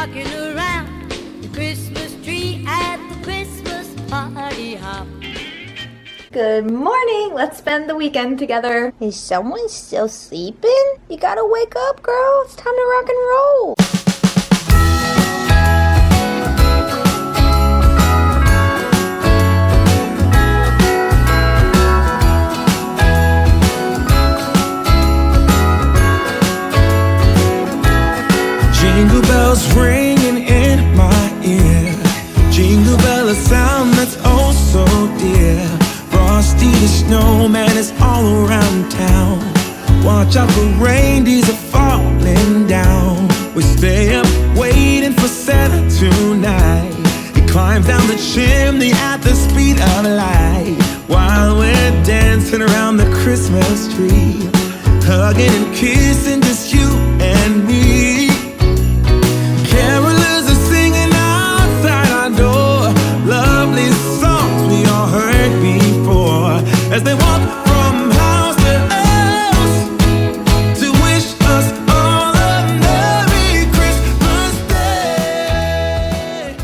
rocking around the Christmas tree at the Christmas party hop. Good morning. Let's spend the weekend together. Is someone still sleeping? You gotta wake up, girl. It's time to rock and roll. Jingle bells ringing in my ear. Jingle bell, a sound that's oh so dear. Frosty the snowman is all around town. Watch out for reindeers are falling down. We stay up waiting for Santa tonight. He climbs down the chimney at the speed of light, while we're dancing around the Christmas tree, hugging and kissing just you and me. Carolers are singing outside our door, lovely songs we all heard before, as they walk from house to house to wish us all a Merry Christmas Day.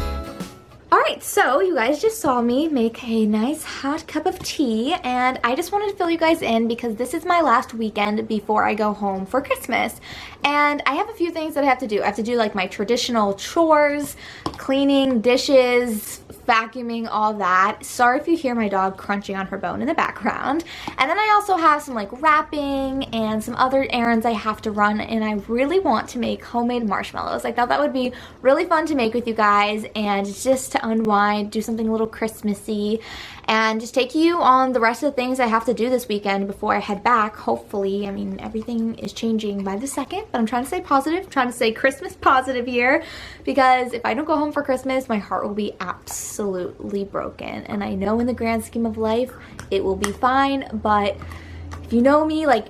Alright, so you guys just saw me make a nice hot cup of tea, and I just wanted to fill you guys in because this is my last weekend before I go home for Christmas. And I have a few things that I have to do. I have to do like my traditional chores, cleaning, dishes, vacuuming, all that. Sorry if you hear my dog crunching on her bone in the background. And then I also have some like wrapping and some other errands I have to run, and I really want to make homemade marshmallows. I thought that would be really fun to make with you guys and just to unwind, do something a little Christmassy, and just take you on the rest of the things I have to do this weekend before I head back. Hopefully, I mean, everything is changing by the second, but I'm trying to stay positive, trying to stay Christmas positive here, because if I don't go home for Christmas, my heart will be absolutely broken. And I know in the grand scheme of life, it will be fine, but if you know me, like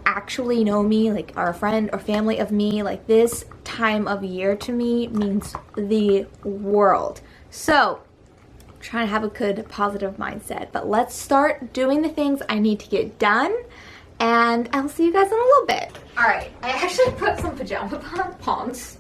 actually know me, like are a friend or family of me, like this time of year to me means the world. So trying to have a good positive mindset, but let's start doing the things I need to get done, and I'll see you guys in a little bit. All right, I actually put some pajama pants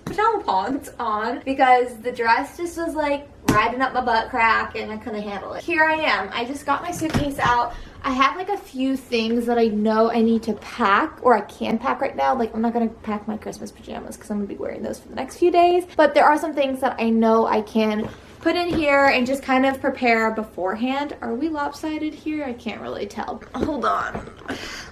on because the dress just was like riding up my butt crack and I couldn't handle it. Here I am. I just got my suitcase out. I have like a few things that I know I need to pack, or I can pack right now. Like, I'm not gonna pack my Christmas pajamas because I'm gonna be wearing those for the next few days, but there are some things that I know I can put in here and just kind of prepare beforehand. Are we lopsided here? I can't really tell. Hold on.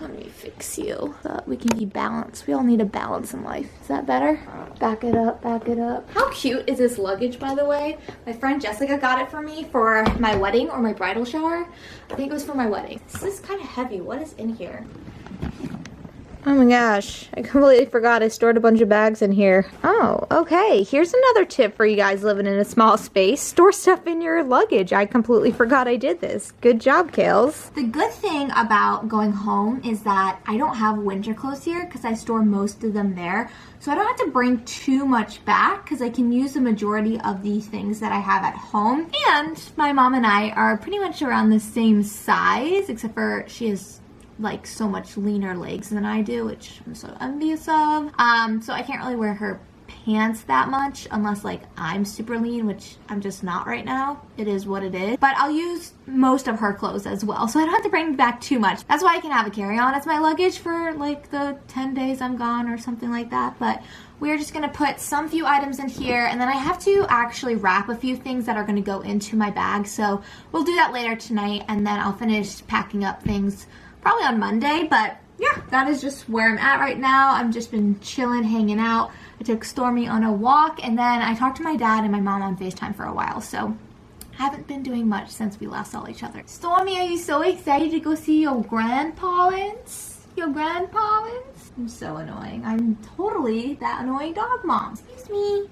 Let me fix you so that we can be balanced. We all need a balance in life. Is that better? Back it up, back it up. How cute is this luggage, by the way? My friend Jessica got it for me for my wedding or my bridal shower. I think it was for my wedding. This is kind of heavy. What is in here? Oh my gosh, I completely forgot I stored a bunch of bags in here. Oh, okay. Here's another tip for you guys living in a small space. Store stuff in your luggage. I completely forgot I did this. Good job, Kales. The good thing about going home is that I don't have winter clothes here because I store most of them there. So I don't have to bring too much back because I can use the majority of these things that I have at home. And my mom and I are pretty much around the same size, except for she has like so much leaner legs than I do, which I'm so envious of. So I can't really wear her pants that much unless like I'm super lean, which I'm just not right now. It is what it is. But I'll use most of her clothes as well, so I don't have to bring back too much. That's why I can have a carry-on as my luggage for like the 10 days I'm gone or something like that. But we're just gonna put some few items in here, and then I have to actually wrap a few things that are gonna go into my bag. So we'll do that later tonight, and then I'll finish packing up things probably on Monday. But yeah, that is just where I'm at right now. I've just been chilling, hanging out. I took Stormy on a walk, and then I talked to my dad and my mom on FaceTime for a while. So I haven't been doing much since we last saw each other. Stormy, are you so excited to go see your grandparents? Your grandparents? I'm so annoying. I'm totally that annoying dog mom. Excuse me,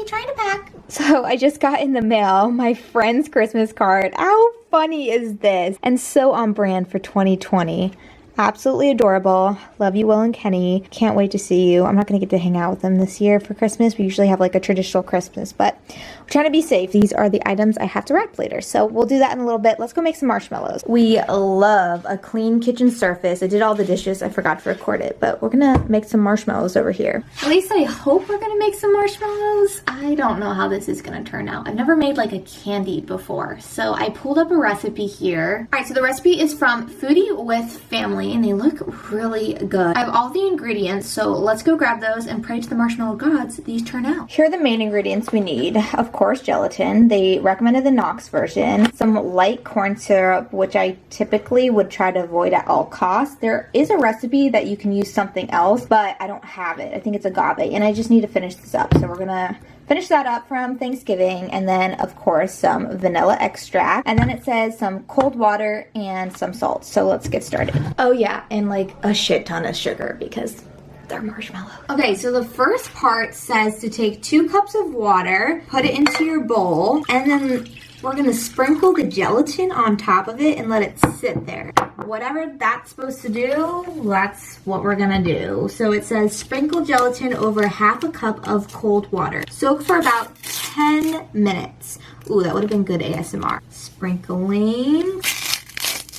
trying to pack. So I just got in the mail my friend's Christmas card. How funny is this? And so on brand for 2020. Absolutely adorable. Love you, Will and Kenny. Can't wait to see you. I'm not going to get to hang out with them this year for Christmas. We usually have like a traditional Christmas, but we're trying to be safe. These are the items I have to wrap later, so we'll do that in a little bit. Let's go make some marshmallows. We love a clean kitchen surface. I did all the dishes. I forgot to record it, but we're going to make some marshmallows over here. At least I hope we're going to make some marshmallows. I don't know how this is going to turn out. I've never made like a candy before, so I pulled up a recipe here. All right, so the recipe is from Foodie with Family, and they look really good. I have all the ingredients, so let's go grab those and pray to the marshmallow gods these turn out. Here are the main ingredients we need. Of course, gelatin. They recommended the Knox version. Some light corn syrup, which I typically would try to avoid at all costs. There is a recipe that you can use something else, but I don't have it. I think it's agave, and I just need to finish this up. So we're gonna finish that up from Thanksgiving, and then of course some vanilla extract, and then it says some cold water and some salt. So let's get started. Oh yeah, and like a shit ton of sugar because they're marshmallow. Okay, so the first part says to take 2 cups of water, put it into your bowl, and then we're gonna sprinkle the gelatin on top of it and let it sit there. Whatever that's supposed to do, that's what we're gonna do. So it says sprinkle gelatin over half a cup of cold water. Soak for about 10 minutes. Ooh, that would have been good ASMR. Sprinkling.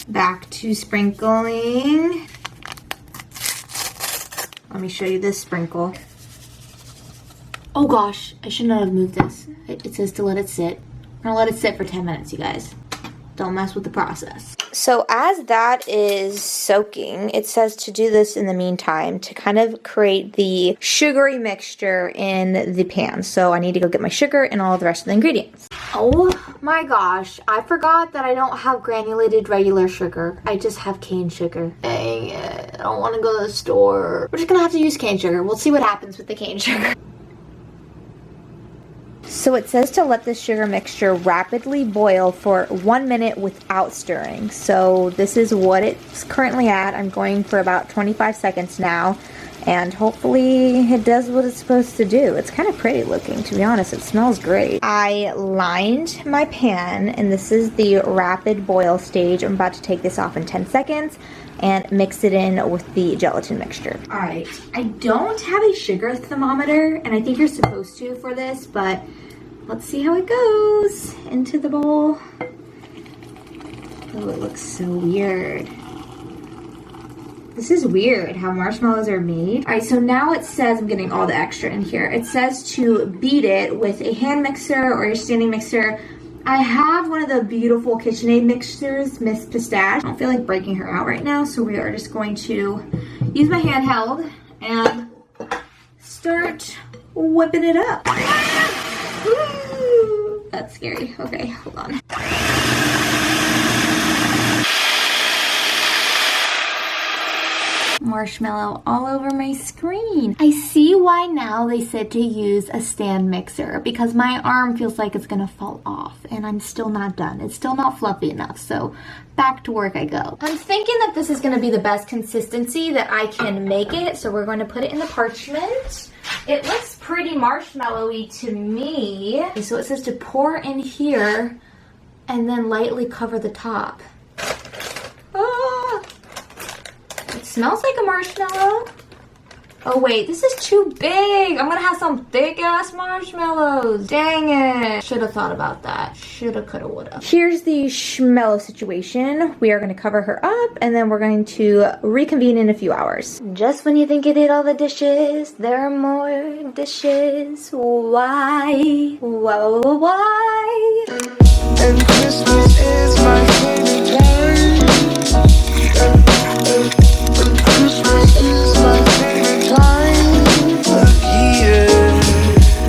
Back to sprinkling. Let me show you this sprinkle. Oh gosh, I should not have moved this. It says to let it sit. I'm gonna let it sit for 10 minutes, you guys. Don't mess with the process. So as that is soaking, it says to do this in the meantime to kind of create the sugary mixture in the pan. So I need to go get my sugar and all the rest of the ingredients. Oh my gosh, I forgot that I don't have granulated regular sugar. I just have cane sugar. Dang it, I don't want to go to the store. We're just gonna have to use cane sugar. We'll see what happens with the cane sugar. So it says to let the sugar mixture rapidly boil for 1 minute without stirring. So this is what it's currently at. I'm going for about 25 seconds now, and hopefully it does what it's supposed to do. It's kind of pretty looking, to be honest. It smells great. I lined my pan, and this is the rapid boil stage. I'm about to take this off in 10 seconds and mix it in with the gelatin mixture. All right, I don't have a sugar thermometer, and I think you're supposed to for this, but let's see how it goes into the bowl. Oh, it looks so weird. This is weird how marshmallows are made. All right, so now it says, I'm getting all the extra in here. It says to beat it with a hand mixer or your standing mixer. I have one of the beautiful KitchenAid mixers, Miss Pistache. I don't feel like breaking her out right now, so we are just going to use my handheld and start whipping it up. Woo! That's scary. Okay, hold on. Marshmallow all over my screen. I see why now they said to use a stand mixer, because my arm feels like it's gonna fall off and I'm still not done. It's still not fluffy enough, so back to work I go. I'm thinking that this is gonna be the best consistency that I can make it, so we're going to put it in the parchment. It looks pretty marshmallowy to me. So it says to pour in here and then lightly cover the top. Ah! It smells like a marshmallow. Oh wait, this is too big. I'm gonna have some thick ass marshmallows. Dang it. Should have thought about that. Shoulda, coulda, woulda. Here's the schmello situation. We are gonna cover her up and then we're going to reconvene in a few hours. Just when you think you did all the dishes, there are more dishes. Why? Why? And Christmas is my favorite time. Christmas is my favorite time of year.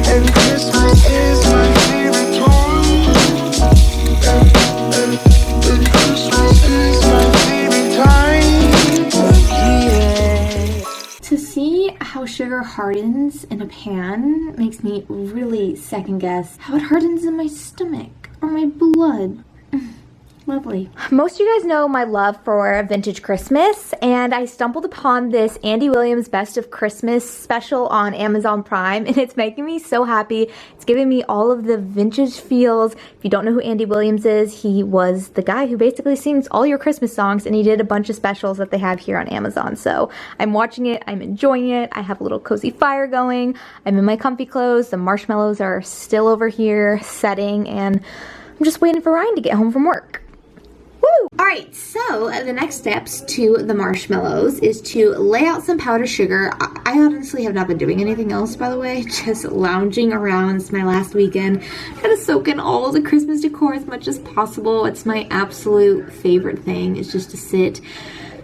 And Christmas is my favorite time. And Christmas is my favorite time of year. To see how sugar hardens in a pan makes me really second guess how it hardens in my stomach or my blood. Lovely. Most of you guys know my love for vintage Christmas, and I stumbled upon this Andy Williams Best of Christmas special on Amazon Prime, and it's making me so happy. It's giving me all of the vintage feels. If you don't know who Andy Williams is, he was the guy who basically sings all your Christmas songs, and he did a bunch of specials that they have here on Amazon. So I'm watching it, I'm enjoying it. I have a little cozy fire going. I'm in my comfy clothes. The marshmallows are still over here setting, and I'm just waiting for Ryan to get home from work. Woo! Alright, so the next steps to the marshmallows is to lay out some powdered sugar. I honestly have not been doing anything else, by the way, just lounging around. It's my last weekend. Trying to soak in all the Christmas decor as much as possible. It's my absolute favorite thing, is just to sit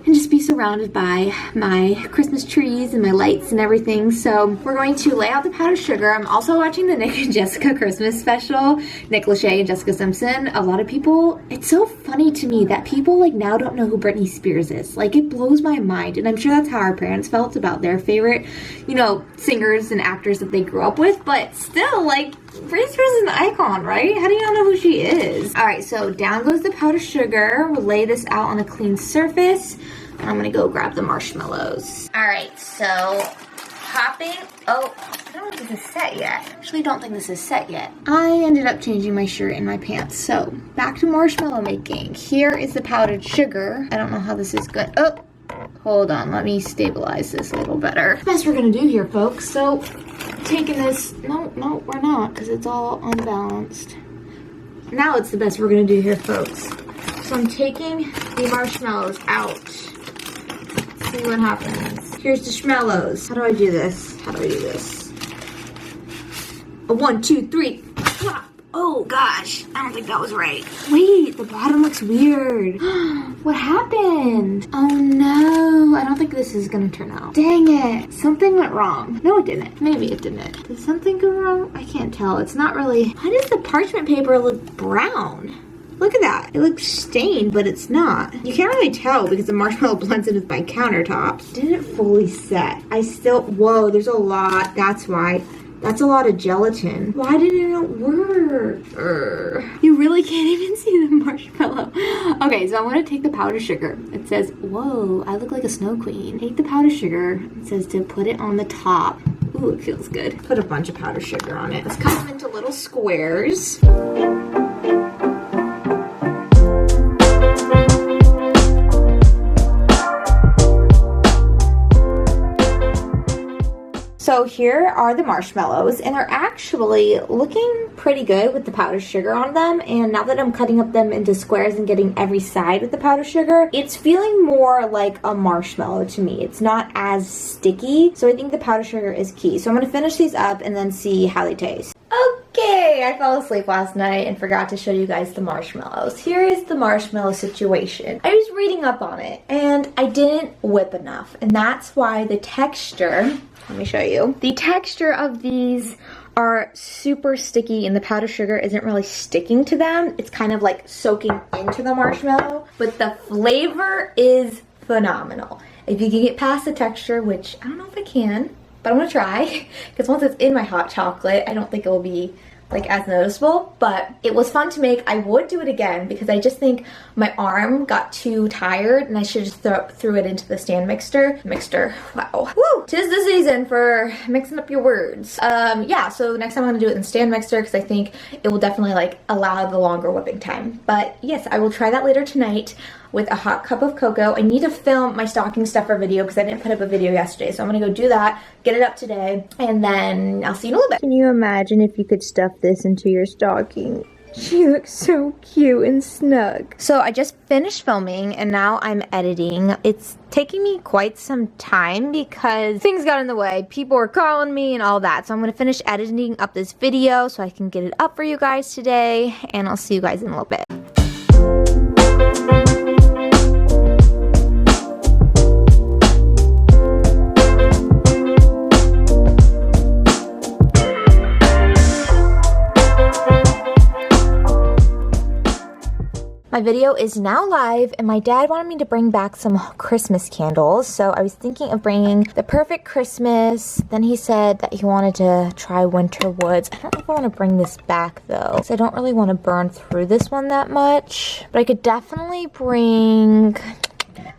and just be surrounded by my Christmas trees and my lights and everything. So we're going to lay out the powdered sugar. I'm also watching the Nick and Jessica Christmas special, Nick Lachey and Jessica Simpson. A lot of people, it's so funny to me that people like now don't know who Britney Spears is. Like, it blows my mind, and I'm sure that's how our parents felt about their favorite, you know, singers and actors that they grew up with, but still, like, Britney Spears is an icon, right? How do you not know who she is? Alright, so down goes the powdered sugar. We'll lay this out on a clean surface. I'm gonna go grab the marshmallows. Alright, so popping. Oh, I don't know if this is set yet. Actually, don't think this is set yet. I ended up changing my shirt and my pants. So back to marshmallow making. Here is the powdered sugar. I don't know how this is good. Oh, hold on. Let me stabilize this a little better. Best we're gonna do here, folks. So taking this. No, we're not, because it's all unbalanced. Now it's the best we're gonna do here, folks. So I'm taking the marshmallows out. See what happens. Here's the schmallows. How do I do this? How do I do this? A 1, 2, 3. Plop. Oh gosh, I don't think that was right. Wait, the bottom looks weird. What happened? Oh no, I don't think this is gonna turn out. Dang it, something went wrong. No, it didn't. Maybe it didn't. Did something go wrong? I can't tell. It's not really. Why does the parchment paper look brown? Look at that. It looks stained, but it's not. You can't really tell because the marshmallow blends in with my countertops. Didn't fully set. I still, whoa, there's a lot. That's why. That's a lot of gelatin. Why didn't it work? You really can't even see the marshmallow. Okay, so I'm gonna take the powdered sugar. It says, whoa, I look like a snow queen. Take the powdered sugar. It says to put it on the top. Ooh, it feels good. Put a bunch of powdered sugar on it. Let's cut them into little squares. So here are the marshmallows, and they're actually looking pretty good with the powdered sugar on them. And now that I'm cutting up them into squares and getting every side with the powdered sugar, it's feeling more like a marshmallow to me. It's not as sticky, so I think the powdered sugar is key. So I'm gonna finish these up and then see how they taste. Okay, I fell asleep last night and forgot to show you guys the marshmallows. Here is the marshmallow situation. I was reading up on it, and I didn't whip enough, and that's why the texture, let me show you. The texture of these are super sticky, and the powdered sugar isn't really sticking to them. It's kind of like soaking into the marshmallow, but the flavor is phenomenal. If you can get past the texture, which I don't know if I can, but I'm gonna try, because once it's in my hot chocolate, I don't think it will be like as noticeable, but it was fun to make. I would do it again because I just think my arm got too tired and I should just threw it into the stand mixer. Wow. Woo! 'Tis the season for mixing up your words. Yeah, so next time I'm gonna do it in stand mixer because I think it will definitely like allow the longer whipping time. But yes, I will try that later tonight with a hot cup of cocoa. I need to film my stocking stuffer video because I didn't put up a video yesterday. So I'm gonna go do that, get it up today, and then I'll see you in a little bit. Can you imagine if you could stuff this into your stocking? She looks so cute and snug. So I just finished filming and now I'm editing. It's taking me quite some time because things got in the way. People were calling me and all that. So I'm gonna finish editing up this video so I can get it up for you guys today, and I'll see you guys in a little bit. My my video is now live, and my dad wanted me to bring back some Christmas candles, so I was thinking of bringing the Perfect Christmas. Then he said that he wanted to try Winter Woods. I don't know if I want to bring this back though, because I don't really want to burn through this one that much, but I could definitely bring,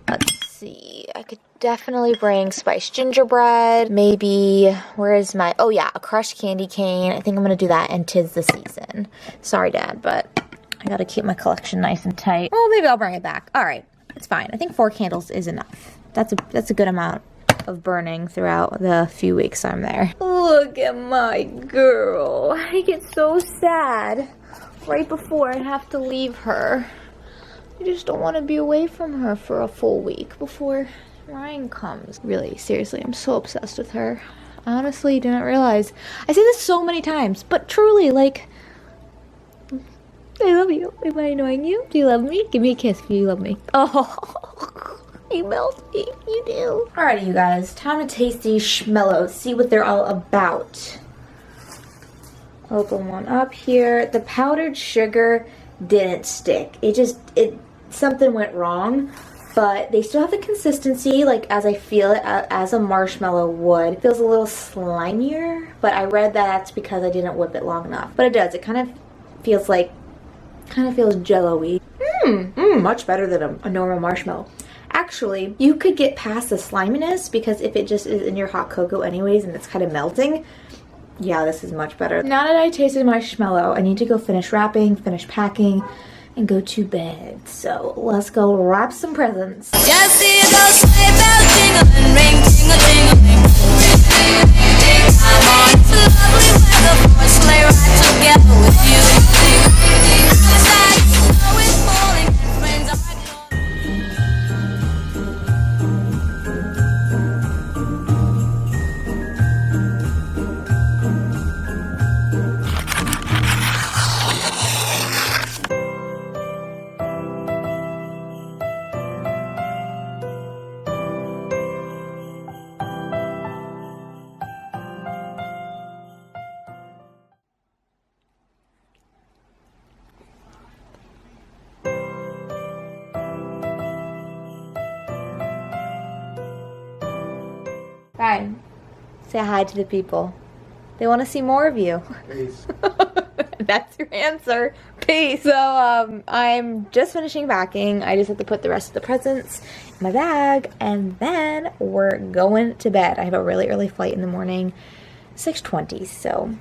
let's see, I could definitely bring spiced gingerbread, maybe, where is my, oh yeah, a crushed candy cane. I think I'm gonna do that, and 'tis the season. Sorry, Dad, but I gotta keep my collection nice and tight. Well, maybe I'll bring it back. All right, it's fine. I think 4 candles is enough. That's a good amount of burning throughout the few weeks I'm there. Look at my girl. I get so sad right before I have to leave her. I just don't want to be away from her for a full week before Ryan comes. Really, seriously, I'm so obsessed with her. I honestly didn't realize. I say this so many times, but truly, like, I love you. Am I annoying you? Do you love me? Give me a kiss if you love me. Oh, you melt me. You do. Alrighty, you guys. Time to taste these schmellows. See what they're all about. Open one up here. The powdered sugar didn't stick. Something went wrong. But they still have the consistency, like, as I feel it, as a marshmallow would. It feels a little slimier, but I read that that's because I didn't whip it long enough. But it does. It kind of feels jello-y. Much better than a normal marshmallow. Actually, you could get past the sliminess, because if it just is in your hot cocoa anyways and it's kind of melting, yeah, this is much better. Now that I tasted my marshmallow, I need to go finish wrapping, finish packing, and go to bed. So let's go wrap some presents. Just see those sleigh bells jingling, ring, tingle, tingling. I'm on the lovely weather for a sleigh ride together with you. Outside, snow is falling, and friends are Ryan, say hi to the people. They want to see more of you. Peace. That's your answer. Peace. So, I'm just finishing packing. I just have to put the rest of the presents in my bag, and then we're going to bed. I have a really early flight in the morning, 6:20, so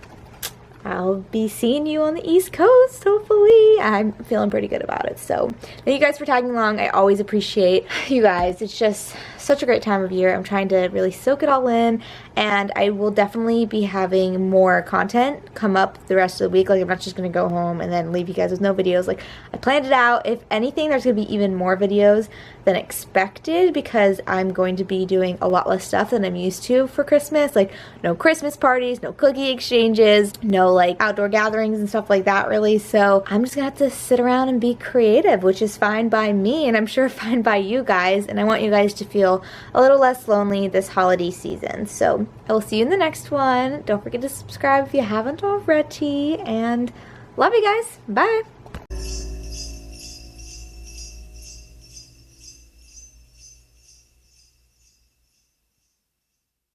I'll be seeing you on the East Coast, hopefully. I'm feeling pretty good about it. So thank you guys for tagging along. I always appreciate you guys. It's just such a great time of year. I'm trying to really soak it all in, and I will definitely be having more content come up the rest of the week. Like, I'm not just going to go home and then leave you guys with no videos. Like, I planned it out. If anything, there's going to be even more videos than expected, because I'm going to be doing a lot less stuff than I'm used to for Christmas. Like, no Christmas parties, no cookie exchanges, no like outdoor gatherings and stuff like that, really. So I'm just gonna have to sit around and be creative, which is fine by me, and I'm sure fine by you guys. And I want you guys to feel a little less lonely this holiday season. So I will see you in the next one. Don't forget to subscribe if you haven't already, and love you guys. Bye.